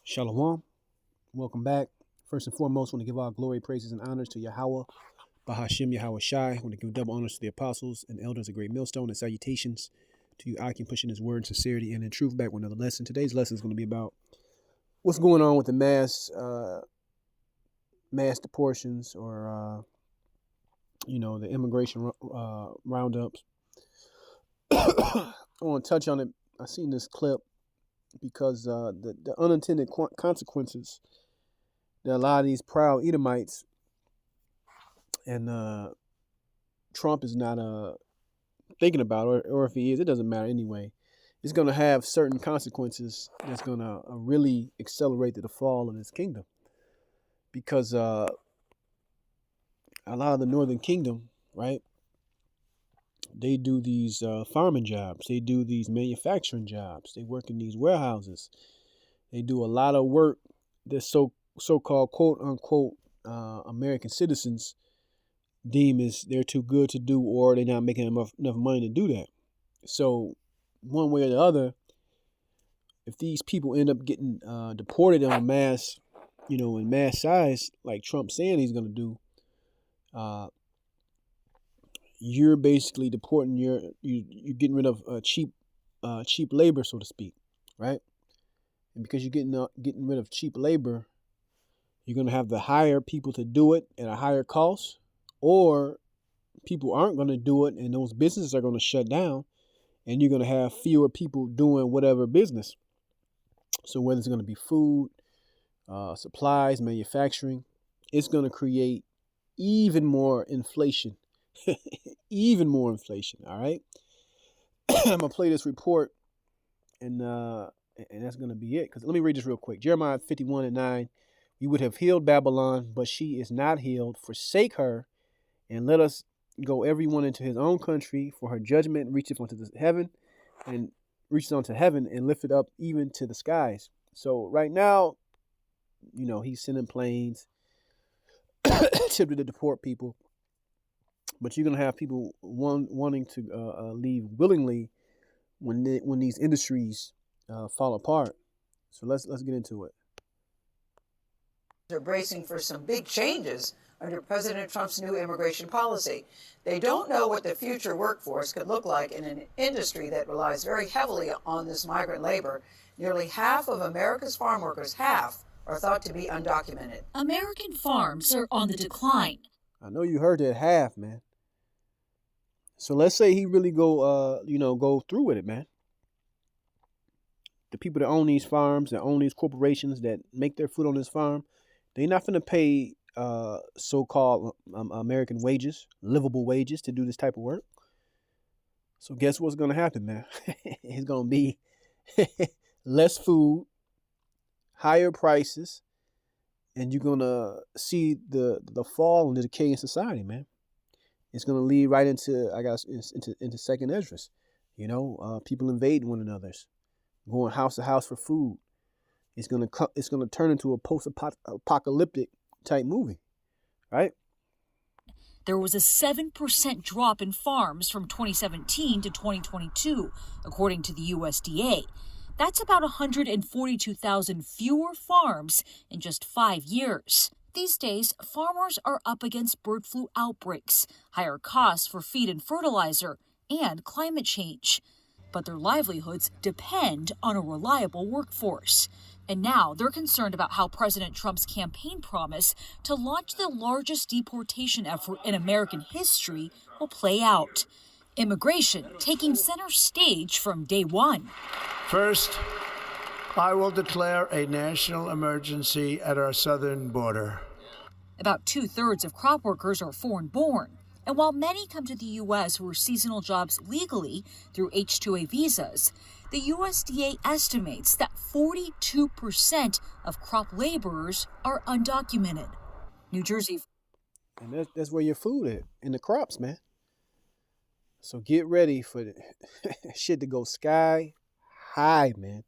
Shalom. Welcome back. First and foremost, I want to give all glory, praises, and honors to Yahweh, Bahashim Yahweh Shai. I want to give double honors to the apostles and elders of Great Millstone, and salutations to you, Akim, pushing his word in sincerity and in truth. Back with another lesson. Today's lesson is going to be about what's going on with the mass deportations, or the immigration roundups. I want to touch on it. I seen this clip because the unintended consequences that a lot of these proud Edomites and Trump is not thinking about, or if he is, it doesn't matter anyway. It's going to have certain consequences that's going to really accelerate the fall of this kingdom, because a lot of the northern kingdom, right, they do these farming jobs, they do these manufacturing jobs, they work in these warehouses, they do a lot of work that so-called quote unquote American citizens deem as they're too good to do, or they're not making enough money to do that. So one way or the other, if these people end up getting deported on mass, in mass size, like Trump's saying he's going to do, you're basically deporting you're getting rid of cheap labor, so to speak, right? And because you're getting rid of cheap labor, you're going to have to hire people to do it at a higher cost, or people aren't going to do it, and those businesses are going to shut down, and you're going to have fewer people doing whatever business. So whether it's going to be food, supplies, manufacturing, it's going to create even more inflation. Even more inflation. All right. I'm going to play this report, and that's going to be it. Because let me read this real quick. Jeremiah 51:9. You would have healed Babylon, but she is not healed. Forsake her, and let us go everyone into his own country, for her judgment reacheth unto heaven, and reaches onto heaven, and lifted up even to the skies. So right now, he's sending planes attempting to deport people, but you're gonna have people wanting to leave willingly when these industries fall apart. So let's get into it. They're bracing for some big changes under President Trump's new immigration policy. They don't know what the future workforce could look like in an industry that relies very heavily on this migrant labor. Nearly half of America's farm workers, are thought to be undocumented. American farms are on the decline. I know you heard that, half, man. So let's say he really go through with it, man. The people that own these farms, that own these corporations, that make their food on this farm, they're not going to pay so-called American wages, livable wages, to do this type of work. So guess what's going to happen, man? It's going to be less food, higher prices, and you're going to see the fall and the decay in society, man. It's going to lead right into, into second Esdras. People invading one another's, going house to house for food. It's gonna turn into a post-apocalyptic type movie, right? There was a 7% drop in farms from 2017 to 2022, according to the USDA. That's about 142,000 fewer farms in just 5 years. These days, farmers are up against bird flu outbreaks, higher costs for feed and fertilizer, and climate change. But their livelihoods depend on a reliable workforce. And now they're concerned about how President Trump's campaign promise to launch the largest deportation effort in American history will play out. Immigration taking center stage from day one. First, I will declare a national emergency at our southern border. About 2/3 of crop workers are foreign-born. And while many come to the U.S. for seasonal jobs legally through H-2A visas, the USDA estimates that 42% of crop laborers are undocumented. New Jersey. And that's where your food is, in the crops, man. So get ready for the shit to go sky high, man.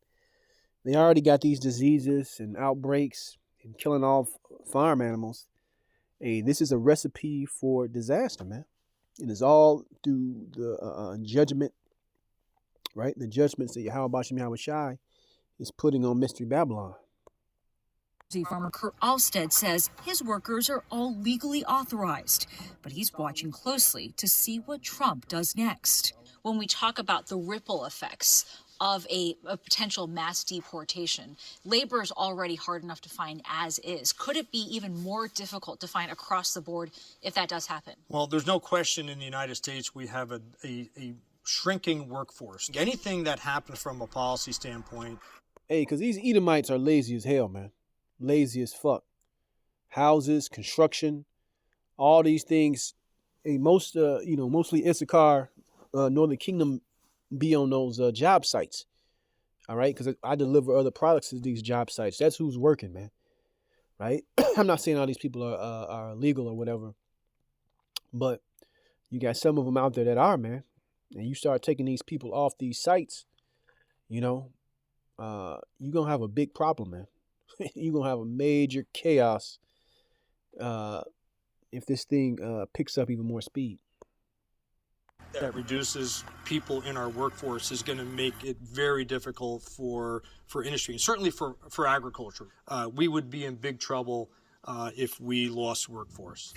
They already got these diseases and outbreaks and killing off farm animals. Hey, this is a recipe for disaster, man. And it's all through the judgment, right? The judgments that Yahweh Bashem Yahweh Shai is putting on Mystery Babylon. Farmer Kurt Alstead says his workers are all legally authorized, but he's watching closely to see what Trump does next. When we talk about the ripple effects of a potential mass deportation, labor is already hard enough to find as is. Could it be even more difficult to find across the board if that does happen? Well, there's no question in the United States we have a shrinking workforce. Anything that happens from a policy standpoint. Hey, because these Edomites are lazy as hell, man. Lazy as fuck. Houses, construction, all these things. Hey, mostly Issachar, Northern Kingdom be on those job sites. All right, because I deliver other products to these job sites. That's who's working, man. Right? I'm not saying all these people are illegal or whatever, but you got some of them out there that are, man. And you start taking these people off these sites, you're gonna have a big problem, man. You're gonna have a major chaos if this thing picks up even more speed. That reduces people in our workforce is going to make it very difficult for industry, and certainly for agriculture. We would be in big trouble if we lost workforce.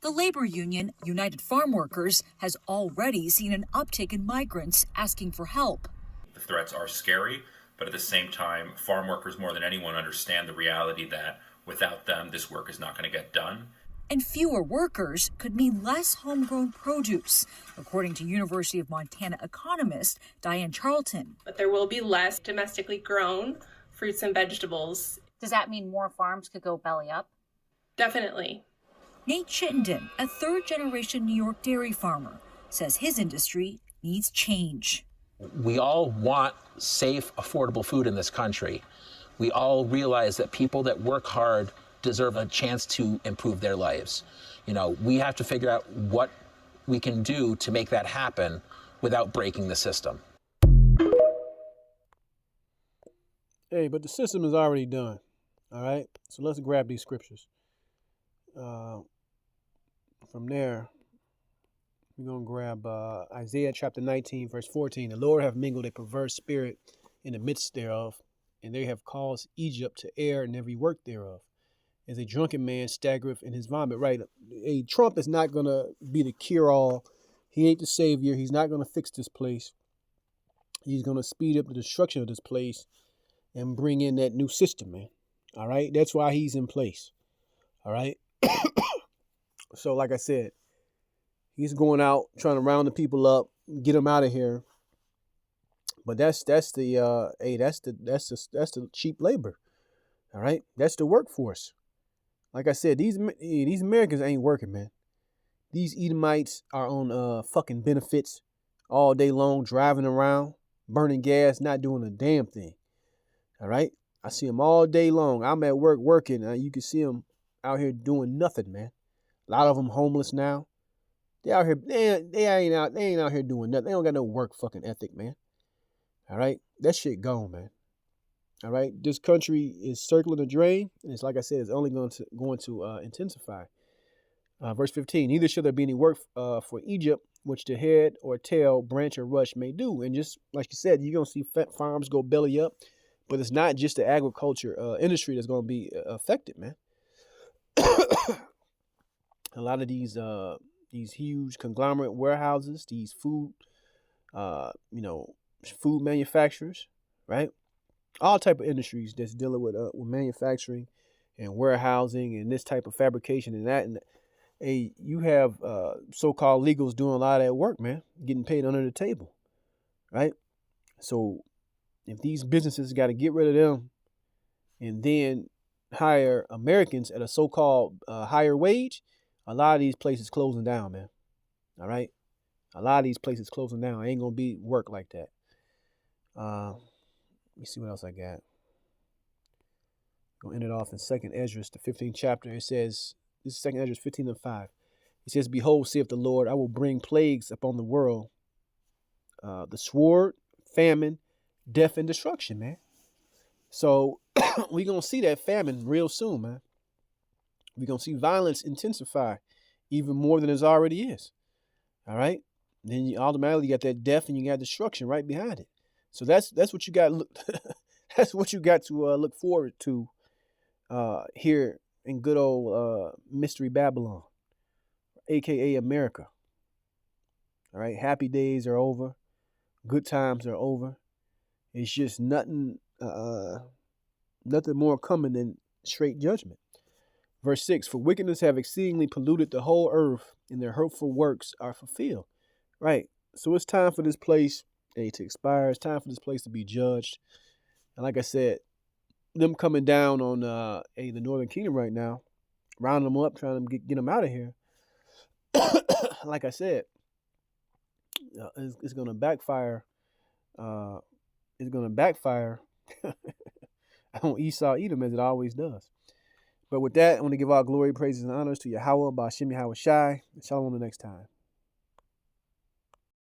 The labor union, United Farm Workers, has already seen an uptick in migrants asking for help. The threats are scary, but at the same time, farm workers more than anyone understand the reality that without them, this work is not going to get done. And fewer workers could mean less homegrown produce, according to University of Montana economist Diane Charlton. But there will be less domestically grown fruits and vegetables. Does that mean more farms could go belly up? Definitely. Nate Chittenden, a third-generation New York dairy farmer, says his industry needs change. We all want safe, affordable food in this country. We all realize that people that work hard deserve a chance to improve their lives. We have to figure out what we can do to make that happen without breaking the system. Hey, but the system is already done. All right? So let's grab these scriptures. From there, we're going to grab Isaiah chapter 19, verse 14. The Lord have mingled a perverse spirit in the midst thereof, and they have caused Egypt to err in every work thereof. As a drunken man staggereth in his vomit. Right? Trump is not going to be the cure-all. He ain't the savior. He's not going to fix this place. He's going to speed up the destruction of this place and bring in that new system, man. All right? That's why he's in place. All right? So, like I said, he's going out trying to round the people up, get them out of here. But that's the cheap labor. All right? That's the workforce. Like I said, these Americans ain't working, man. These Edomites are on fucking benefits all day long, driving around, burning gas, not doing a damn thing. All right? I see them all day long. I'm at work working. You can see them out here doing nothing, man. A lot of them homeless now. They out here. They ain't out here doing nothing. They don't got no work fucking ethic, man. All right? That shit gone, man. All right, this country is circling the drain, and it's like I said, it's only going to intensify. Verse 15: Neither shall there be any work for Egypt, which the head or tail, branch or rush may do. And just like you said, you're gonna see farms go belly up, but it's not just the agriculture industry that's gonna be affected, man. A lot of these huge conglomerate warehouses, these food manufacturers, right? All type of industries that's dealing with manufacturing and warehousing and this type of fabrication and that. And you have so-called legals doing a lot of that work, man, getting paid under the table, right? So if these businesses got to get rid of them and then hire Americans at a so-called higher wage, a lot of these places closing down, man. All right? A lot of these places closing down. Ain't going to be work like that. Let me see what else I got. Gonna end it off in 2nd Ezra, the 15th chapter. It says, this is 2nd Ezra 15:5. It says, Behold, saith the Lord, I will bring plagues upon the world, the sword, famine, death, and destruction, man. So we're gonna see that famine real soon, man. We're gonna see violence intensify even more than it already is. All right. Then you automatically got that death and you got destruction right behind it. So that's what you got. That's what you got to look forward to here in good old Mystery Babylon, aka America. All right, happy days are over, good times are over. It's just nothing more coming than straight judgment. Verse 6, for wickedness have exceedingly polluted the whole earth, and their hurtful works are fulfilled. Right. So it's time for this place to expire. It's time for this place to be judged. And like I said, them coming down on the Northern Kingdom right now, rounding them up, trying to get them out of here. Like I said, it's going to backfire. It's going to backfire on Esau Edom, as it always does. But with that, I want to give all glory, praises, and honors to Yahweh, Ba'ashem Yahweh Shai. Shalom the next time.